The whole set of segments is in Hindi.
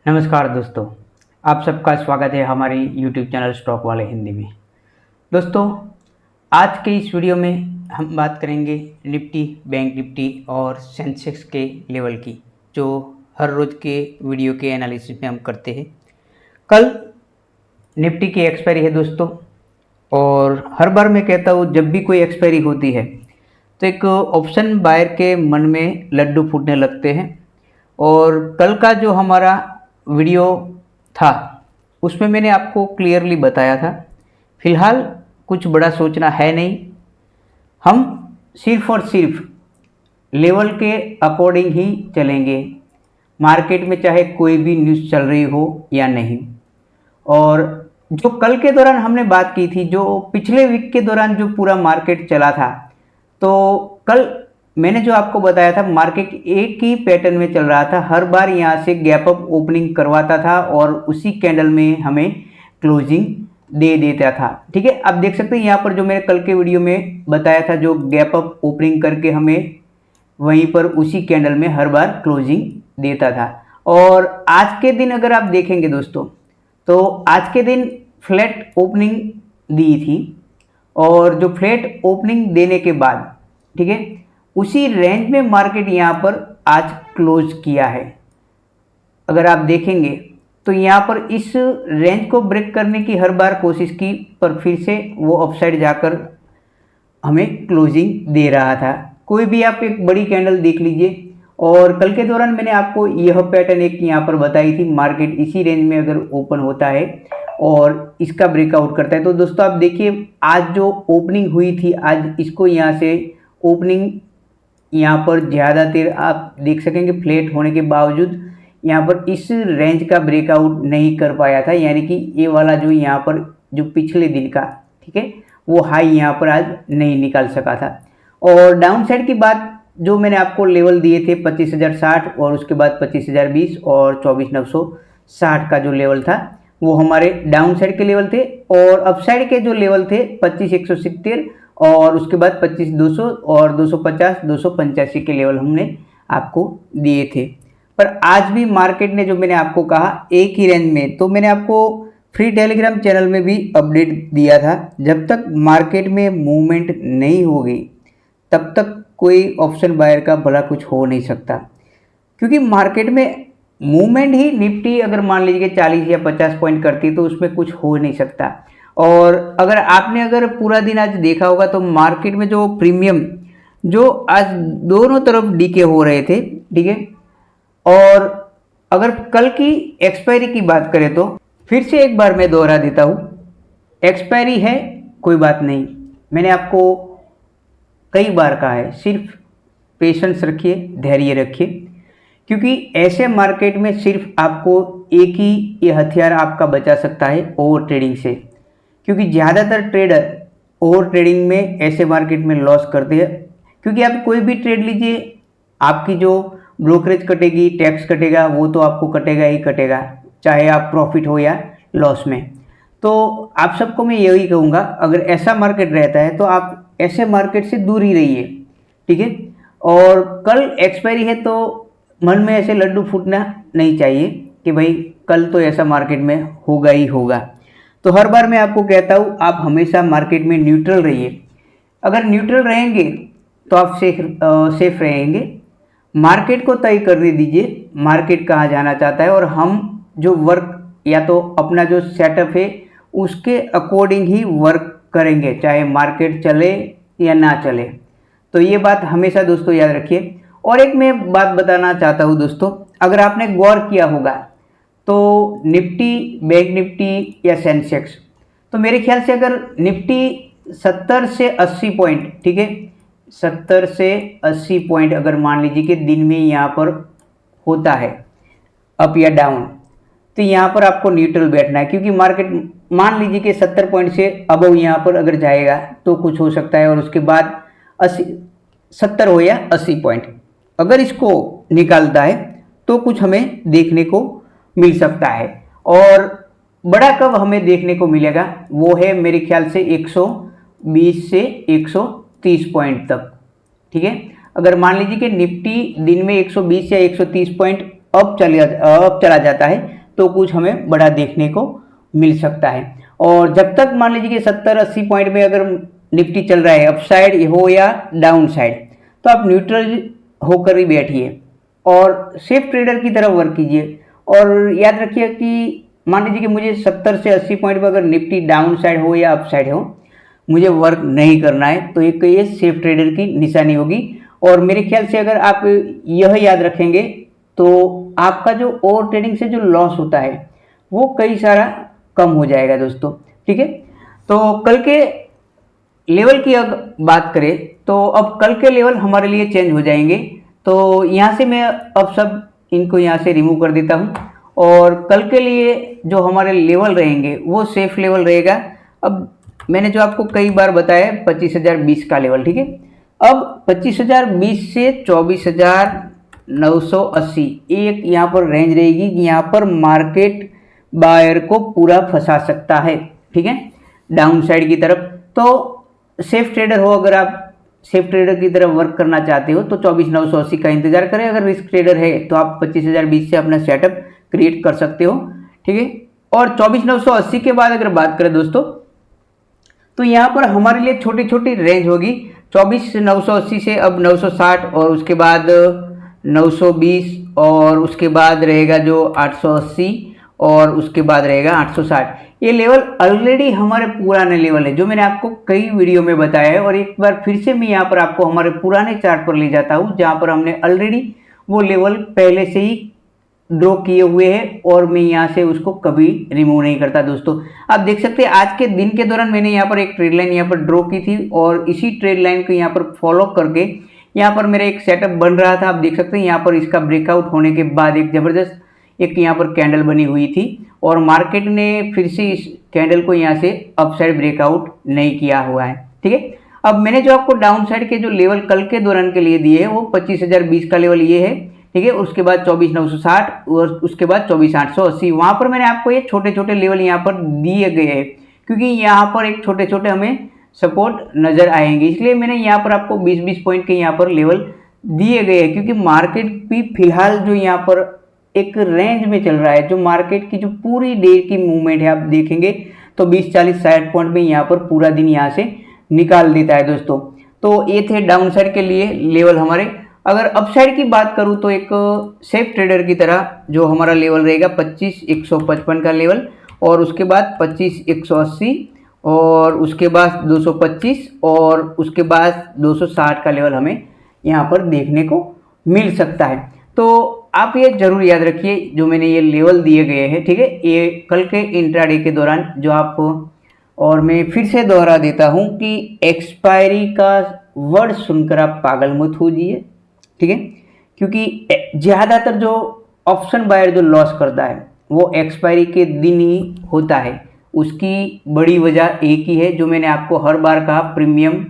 नमस्कार दोस्तों, आप सबका स्वागत है हमारी यूट्यूब चैनल स्टॉक वाले हिंदी में। दोस्तों, आज के इस वीडियो में हम बात करेंगे निफ्टी, बैंक निफ्टी और सेंसेक्स के लेवल की, जो हर रोज़ के वीडियो के एनालिसिस में हम करते हैं। कल निफ्टी की एक्सपायरी है दोस्तों, और हर बार मैं कहता हूँ जब भी कोई एक्सपायरी होती है तो एक ऑप्शन बायर के मन में लड्डू फूटने लगते हैं। और कल का जो हमारा वीडियो था उसमें मैंने आपको क्लियरली बताया था, फिलहाल कुछ बड़ा सोचना है नहीं, हम सिर्फ और सिर्फ लेवल के अकॉर्डिंग ही चलेंगे, मार्केट में चाहे कोई भी न्यूज़ चल रही हो या नहीं। और जो कल के दौरान हमने बात की थी, जो पिछले वीक के दौरान जो पूरा मार्केट चला था, तो कल मैंने जो आपको बताया था मार्केट एक ही पैटर्न में चल रहा था, हर बार यहाँ से गैप अप ओपनिंग करवाता था और उसी कैंडल में हमें क्लोजिंग दे देता था। ठीक है, आप देख सकते हैं यहाँ पर जो मैंने कल के वीडियो में बताया था, जो गैप अप ओपनिंग करके हमें वहीं पर उसी कैंडल में हर बार क्लोजिंग देता था। और आज के दिन अगर आप देखेंगे दोस्तों, तो आज के दिन फ्लैट ओपनिंग दी थी, और जो फ्लैट ओपनिंग देने के बाद, ठीक है, उसी रेंज में मार्केट यहाँ पर आज क्लोज किया है। अगर आप देखेंगे तो यहाँ पर इस रेंज को ब्रेक करने की हर बार कोशिश की, पर फिर से वो अपसाइड जाकर हमें क्लोजिंग दे रहा था। कोई भी आप एक बड़ी कैंडल देख लीजिए, और कल के दौरान मैंने आपको यह पैटर्न एक यहाँ पर बताई थी, मार्केट इसी रेंज में अगर ओपन होता है और इसका ब्रेकआउट करता है, तो दोस्तों आप देखिए आज जो ओपनिंग हुई थी, आज इसको यहाँ से ओपनिंग यहाँ पर ज़्यादा देर आप देख सकेंगे फ्लैट होने के बावजूद यहाँ पर इस रेंज का ब्रेकआउट नहीं कर पाया था, यानी कि ये वाला जो यहाँ पर जो पिछले दिन का, ठीक है, वो हाई यहाँ पर आज नहीं निकाल सका था। और डाउन साइड की बात जो मैंने आपको लेवल दिए थे 25,060 और उसके बाद 25,020 और 24,960 का जो लेवल था वो हमारे डाउन साइड के लेवल थे, और अपसाइड के जो लेवल थे 25,170 और उसके बाद 25,200 और 250, 285 के लेवल हमने आपको दिए थे। पर आज भी मार्केट ने, जो मैंने आपको कहा, एक ही रेंज में, तो मैंने आपको फ्री टेलीग्राम चैनल में भी अपडेट दिया था, जब तक मार्केट में मूवमेंट नहीं होगी तब तक कोई ऑप्शन बायर का भला कुछ हो नहीं सकता, क्योंकि मार्केट में मूवमेंट ही निफ्टी अगर मान लीजिए 40 या 50 पॉइंट करती है तो उसमें कुछ हो नहीं सकता। और अगर आपने अगर पूरा दिन आज देखा होगा तो मार्केट में जो प्रीमियम जो आज दोनों तरफ डीके हो रहे थे, ठीक है। और अगर कल की एक्सपायरी की बात करें तो फिर से एक बार मैं दोहरा देता हूँ, एक्सपायरी है कोई बात नहीं, मैंने आपको कई बार कहा है, सिर्फ पेशेंस रखिए, धैर्य रखिए, क्योंकि ऐसे मार्केट में सिर्फ आपको एक ही ये हथियार आपका बचा सकता है, ओवर ट्रेडिंग से। क्योंकि ज़्यादातर ट्रेडर ओवर ट्रेडिंग में ऐसे मार्केट में लॉस करते हैं, क्योंकि आप कोई भी ट्रेड लीजिए, आपकी जो ब्रोकरेज कटेगी, टैक्स कटेगा, वो तो आपको कटेगा ही कटेगा, चाहे आप प्रॉफिट हो या लॉस में। तो आप सबको मैं यही कहूँगा, अगर ऐसा मार्केट रहता है तो आप ऐसे मार्केट से दूर ही रहिए, ठीक है। और कल एक्सपायरी है तो मन में ऐसे लड्डू फूटना नहीं चाहिए कि भाई कल तो ऐसा मार्केट में होगा ही होगा। तो हर बार मैं आपको कहता हूँ, आप हमेशा मार्केट में न्यूट्रल रहिए। अगर न्यूट्रल रहेंगे तो आप सेफ रहेंगे। मार्केट को तय करने दीजिए, मार्केट कहाँ जाना चाहता है, और हम जो वर्क या तो अपना जो सेटअप है उसके अकॉर्डिंग ही वर्क करेंगे, चाहे मार्केट चले या ना चले। तो ये बात हमेशा दोस्तों याद रखिए। और एक मैं बात बताना चाहता हूँ दोस्तों, अगर आपने गौर किया होगा तो निफ्टी, बैंक निफ्टी या सेंसेक्स, तो मेरे ख्याल से अगर निफ्टी 70 से 80 पॉइंट, ठीक है, 70 से 80 पॉइंट अगर मान लीजिए कि दिन में यहाँ पर होता है अप या डाउन, तो यहाँ पर आपको न्यूट्रल बैठना है, क्योंकि मार्केट मान लीजिए कि 70 पॉइंट से अबव यहाँ पर अगर जाएगा तो कुछ हो सकता है, और उसके बाद 70 हो या 80 पॉइंट अगर इसको निकालता है तो कुछ हमें देखने को मिल सकता है। और बड़ा कब हमें देखने को मिलेगा वो है मेरे ख्याल से 120 से 130 पॉइंट तक, ठीक है। अगर मान लीजिए कि निफ्टी दिन में 120 या 130 पॉइंट अप चला जाता है तो कुछ हमें बड़ा देखने को मिल सकता है। और जब तक मान लीजिए कि 70-80 पॉइंट में अगर निफ्टी चल रहा है, अपसाइड हो या डाउन साइड, तो आप न्यूट्रल होकर ही बैठिए और सेफ ट्रेडर की तरह वर्क कीजिए। और याद रखिए कि मान लीजिए कि मुझे 70 से 80 पॉइंट पर अगर निफ्टी डाउन साइड हो या अप साइड हो, मुझे वर्क नहीं करना है, तो एक ये सेफ ट्रेडर की निशानी होगी। और मेरे ख्याल से अगर आप यह याद रखेंगे तो आपका जो ओवर ट्रेडिंग से जो लॉस होता है वो कई सारा कम हो जाएगा दोस्तों। ठीक है, तो कल के लेवल की अगर बात करें तो अब कल के लेवल हमारे लिए चेंज हो जाएंगे। तो यहाँ से मैं अब सब इनको यहाँ से रिमूव कर देता हूँ और कल के लिए जो हमारे लेवल रहेंगे वो सेफ लेवल रहेगा। अब मैंने जो आपको कई बार बताया 25,020 का लेवल, ठीक है। अब 25,020 से 24,980 एक यहाँ पर रेंज रहेगी, यहाँ पर मार्केट बायर को पूरा फंसा सकता है, ठीक है, डाउन साइड की तरफ। तो सेफ ट्रेडर हो, अगर आप सेफ ट्रेडर की तरफ वर्क करना चाहते हो तो 24,980 का इंतजार करें। अगर रिस्क ट्रेडर है तो आप 25,020 से अपना सेटअप क्रिएट कर सकते हो, ठीक है। और 24,980 के बाद अगर बात करें दोस्तों तो यहाँ पर हमारे लिए छोटी छोटी रेंज होगी। 24,980 से अब 960 और उसके बाद 920 और उसके बाद रहेगा जो 880 और उसके बाद रहेगा 860। ये लेवल ऑलरेडी हमारे पुराने लेवल है जो मैंने आपको कई वीडियो में बताया है। और एक बार फिर से मैं यहाँ पर आपको हमारे पुराने चार्ट पर ले जाता हूँ जहाँ पर हमने ऑलरेडी वो लेवल पहले से ही ड्रॉ किए हुए हैं और मैं यहाँ से उसको कभी रिमूव नहीं करता दोस्तों। आप देख सकते हैं आज के दिन के दौरान मैंने यहाँ पर एक ट्रेड लाइन यहाँ पर ड्रॉ की थी और इसी ट्रेड लाइन को यहाँ पर फॉलो करके यहाँ पर मेरा एक सेटअप बन रहा था। आप देख सकते हैं यहाँ पर इसका ब्रेकआउट होने के बाद एक ज़बरदस्त एक यहाँ पर कैंडल बनी हुई थी और मार्केट ने फिर से इस कैंडल को यहाँ से अपसाइड ब्रेकआउट नहीं किया हुआ है, ठीक है। अब मैंने जो आपको डाउन साइड के जो लेवल कल के दौरान के लिए दिए हैं वो 25,020 का लेवल ये है, ठीक है। उसके बाद 24,960 और उसके बाद 24,880। वहाँ पर मैंने आपको ये छोटे छोटे लेवल यहाँ पर दिए गए हैं क्योंकि यहाँ पर एक छोटे छोटे हमें सपोर्ट नज़र आएंगे, इसलिए मैंने यहाँ पर आपको 20-20 पॉइंट के यहाँ पर लेवल दिए गए हैं। क्योंकि मार्केट भी फिलहाल जो यहाँ पर एक रेंज में चल रहा है, जो मार्केट की जो पूरी डे की मूवमेंट है आप देखेंगे तो 20-40-60 पॉइंट में यहाँ पर पूरा दिन यहाँ से निकाल देता है दोस्तों। तो ये थे डाउन साइड के लिए लेवल हमारे। अगर अपसाइड की बात करूँ तो एक सेफ ट्रेडर की तरह जो हमारा लेवल रहेगा 25,155 का लेवल और उसके बाद 25,180 और उसके बाद 225 और उसके बाद 260 का लेवल हमें यहाँ पर देखने को मिल सकता है। तो आप ये जरूर याद रखिए जो मैंने ये लेवल दिए गए हैं, ठीक है, ये कल के इंट्राडे के दौरान जो आपको, और मैं फिर से दोहरा देता हूँ कि एक्सपायरी का वर्ड सुनकर आप पागल मत होइए, ठीक है। क्योंकि ज़्यादातर जो ऑप्शन बायर जो लॉस करता है वो एक्सपायरी के दिन ही होता है। उसकी बड़ी वजह एक ही है जो मैंने आपको हर बार कहा, प्रीमियम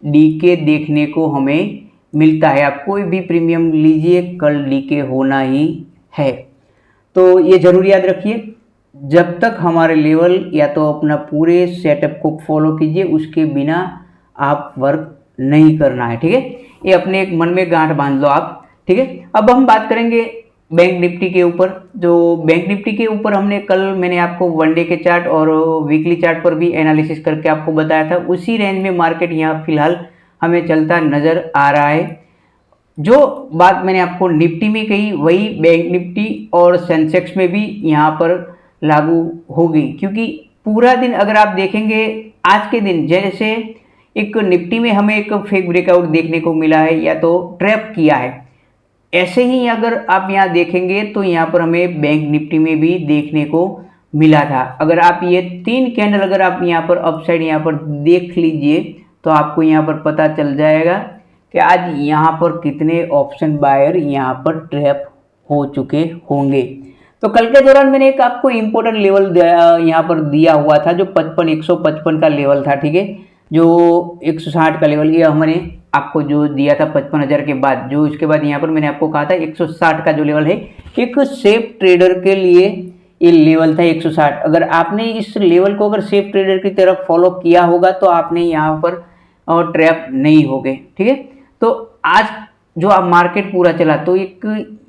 डीके देखने को हमें मिलता है। आप कोई भी प्रीमियम लीजिए कल डीके होना ही है। तो ये ज़रूर याद रखिए, जब तक हमारे लेवल या तो अपना पूरे सेटअप को फॉलो कीजिए, उसके बिना आप वर्क नहीं करना है, ठीक है। ये अपने एक मन में गांठ बांध लो आप, ठीक है। अब हम बात करेंगे बैंक निफ्टी के ऊपर। जो बैंक निफ्टी के ऊपर हमने कल मैंने आपको वनडे के चार्ट और वीकली चार्ट पर भी एनालिसिस करके आपको बताया था, उसी रेंज में मार्केट यहाँ फिलहाल हमें चलता नज़र आ रहा है। जो बात मैंने आपको निफ्टी में कही वही बैंक निफ्टी और सेंसेक्स में भी यहाँ पर लागू होगी। क्योंकि पूरा दिन अगर आप देखेंगे आज के दिन जैसे एक निफ्टी में हमें एक फेक ब्रेकआउट देखने को मिला है या तो ट्रैप किया है, ऐसे ही अगर आप यहाँ देखेंगे तो यहाँ पर हमें बैंक निफ्टी में भी देखने को मिला था। अगर आप ये 3 कैंडल अगर आप यहाँ पर अपसाइड यहाँ पर देख लीजिए तो आपको यहाँ पर पता चल जाएगा कि आज यहाँ पर कितने ऑप्शन बायर यहाँ पर ट्रैप हो चुके होंगे। तो कल के दौरान मैंने एक आपको इम्पोर्टेंट लेवल यहाँ पर दिया हुआ था जो 155 का लेवल था, ठीक है। जो 160 का लेवल ये हमने आपको जो दिया था 55,000 के बाद, जो इसके बाद यहाँ पर मैंने आपको कहा था 160 का जो लेवल है एक सेफ ट्रेडर के लिए ये लेवल था 160। अगर आपने इस लेवल को अगर सेफ ट्रेडर की तरफ फॉलो किया होगा तो आपने यहाँ पर ट्रैप नहीं हो गए, ठीक है। तो आज जो आप मार्केट पूरा चला, तो एक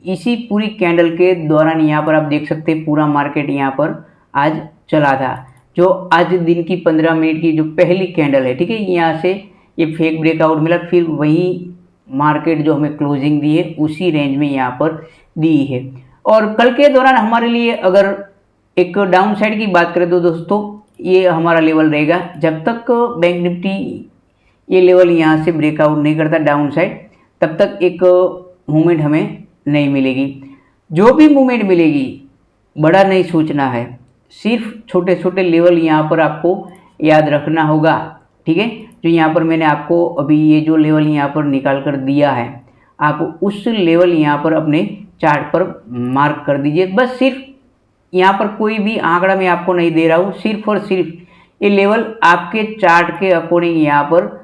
इसी पूरी कैंडल के दौरान यहाँ पर आप देख सकते हैं पूरा मार्केट यहाँ पर आज चला था। जो आज दिन की 15 मिनट की जो पहली कैंडल है, ठीक है, यहाँ से ये फेक ब्रेकआउट मिला, फिर वही मार्केट जो हमें क्लोजिंग दी है उसी रेंज में यहाँ पर दी है। और कल के दौरान हमारे लिए अगर एक डाउन साइड की बात करें तो दोस्तों ये हमारा लेवल रहेगा, जब तक बैंक निफ्टी ये लेवल यहाँ से ब्रेकआउट नहीं करता डाउन साइड, तब तक एक मूवमेंट हमें नहीं मिलेगी। जो भी मूवमेंट मिलेगी बड़ा नहीं सोचना है, सिर्फ छोटे छोटे लेवल यहाँ पर आपको याद रखना होगा, ठीक है। जो यहाँ पर मैंने आपको अभी ये जो लेवल यहाँ पर निकाल कर दिया है, आप उस लेवल यहाँ पर अपने चार्ट पर मार्क कर दीजिए। बस सिर्फ यहाँ पर कोई भी आंकड़ा मैं आपको नहीं दे रहा हूँ, सिर्फ और सिर्फ ये लेवल आपके चार्ट के अकॉर्डिंग यहाँ पर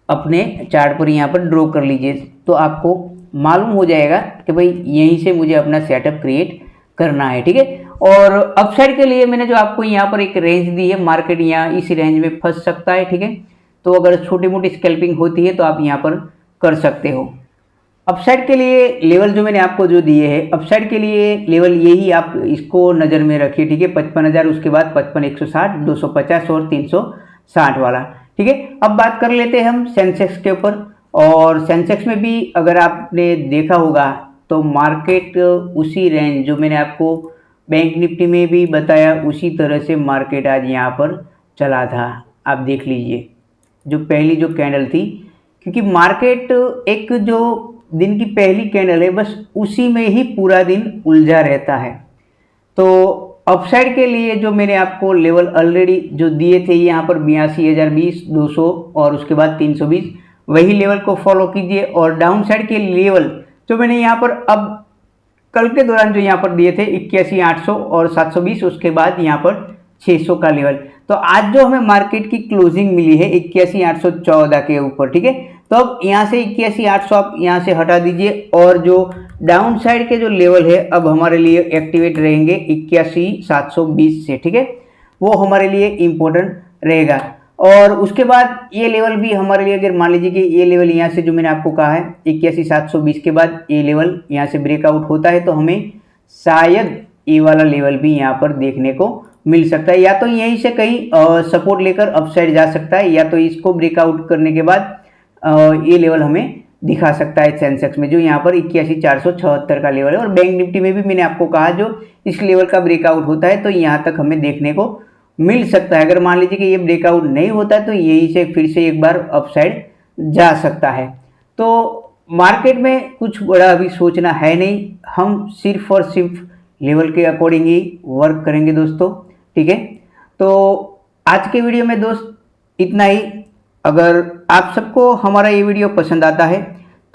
अपने चार्ट पर यहाँ पर ड्रॉ कर लीजिए, तो आपको मालूम हो जाएगा कि भाई यहीं से मुझे अपना सेटअप क्रिएट करना है, ठीक है। और अपसाइड के लिए मैंने जो आपको यहाँ पर एक रेंज दी है, मार्केट यहाँ इस रेंज में फंस सकता है, ठीक है। तो अगर छोटी मोटी स्कैल्पिंग होती है तो आप यहाँ पर कर सकते हो। अपसाइड के लिए लेवल जो मैंने आपको जो दिए हैं, अपसाइड के लिए लेवल यही आप इसको नज़र में रखिए, ठीक है। 55,000, उसके बाद 55,160, 250 और 360 वाला, ठीक है। अब बात कर लेते हैं हम सेंसेक्स के ऊपर। और सेंसेक्स में भी अगर आपने देखा होगा तो मार्केट उसी रेंज जो मैंने आपको बैंक निफ्टी में भी बताया उसी तरह से मार्केट आज यहाँ पर चला था। आप देख लीजिए जो पहली जो कैंडल थी, क्योंकि मार्केट एक जो दिन की पहली कैंडल है बस उसी में ही पूरा दिन उलझा रहता है। तो अपसाइड के लिए जो मैंने आपको लेवल ऑलरेडी जो दिए थे यहाँ पर 82,020, 200 और उसके बाद 320, वही लेवल को फॉलो कीजिए। और डाउन साइड के लेवल जो मैंने यहाँ पर अब कल के दौरान जो यहाँ पर दिए थे 81,800 और 720, उसके बाद यहाँ पर 600 का लेवल। तो आज जो हमें मार्केट की क्लोजिंग मिली है 81,814 के ऊपर, ठीक है। तो अब यहाँ से 81,800 आप यहाँ से हटा दीजिए, और जो डाउन साइड के जो लेवल है अब हमारे लिए एक्टिवेट रहेंगे 81,720 से, ठीक है। वो हमारे लिए इम्पोर्टेंट रहेगा। और उसके बाद ये लेवल भी हमारे लिए, अगर मान लीजिए कि ये लेवल यहाँ से जो मैंने आपको कहा है 81,720 के बाद ये लेवल यहाँ से ब्रेकआउट होता है, तो हमें शायद ये वाला लेवल भी यहाँ पर देखने को मिल सकता है। या तो यहीं से कहीं सपोर्ट लेकर अपसाइड जा सकता है, या तो इसको ब्रेकआउट करने के बाद ये लेवल हमें दिखा सकता है सेंसेक्स में, जो यहाँ पर 81,476 का लेवल है। और बैंक निफ्टी में भी मैंने आपको कहा जो इस लेवल का ब्रेकआउट होता है तो यहाँ तक हमें देखने को मिल सकता है। अगर मान लीजिए कि ये ब्रेकआउट नहीं होता है तो यहीं से फिर से एक बार अपसाइड जा सकता है। तो मार्केट में कुछ बड़ा अभी सोचना है नहीं, हम सिर्फ और सिर्फ लेवल के अकॉर्डिंग ही वर्क करेंगे दोस्तों, ठीक है। तो आज के वीडियो में दोस्त इतना ही। अगर आप सबको हमारा ये वीडियो पसंद आता है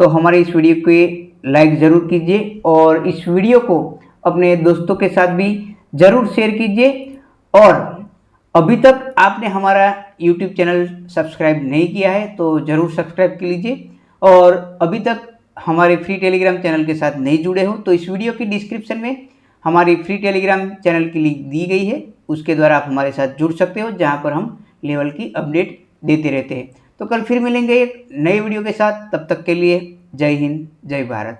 तो हमारे इस वीडियो को लाइक ज़रूर कीजिए, और इस वीडियो को अपने दोस्तों के साथ भी ज़रूर शेयर कीजिए। और अभी तक आपने हमारा YouTube चैनल सब्सक्राइब नहीं किया है तो ज़रूर सब्सक्राइब कर लीजिए। और अभी तक हमारे फ्री टेलीग्राम चैनल के साथ नहीं जुड़े हो तो इस वीडियो की डिस्क्रिप्शन में हमारी फ्री टेलीग्राम चैनल की लिंक दी गई है, उसके द्वारा आप हमारे साथ जुड़ सकते हो, जहां पर हम लेवल की अपडेट देते रहते हैं। तो कल फिर मिलेंगे एक नए वीडियो के साथ, तब तक के लिए जय हिंद, जय भारत।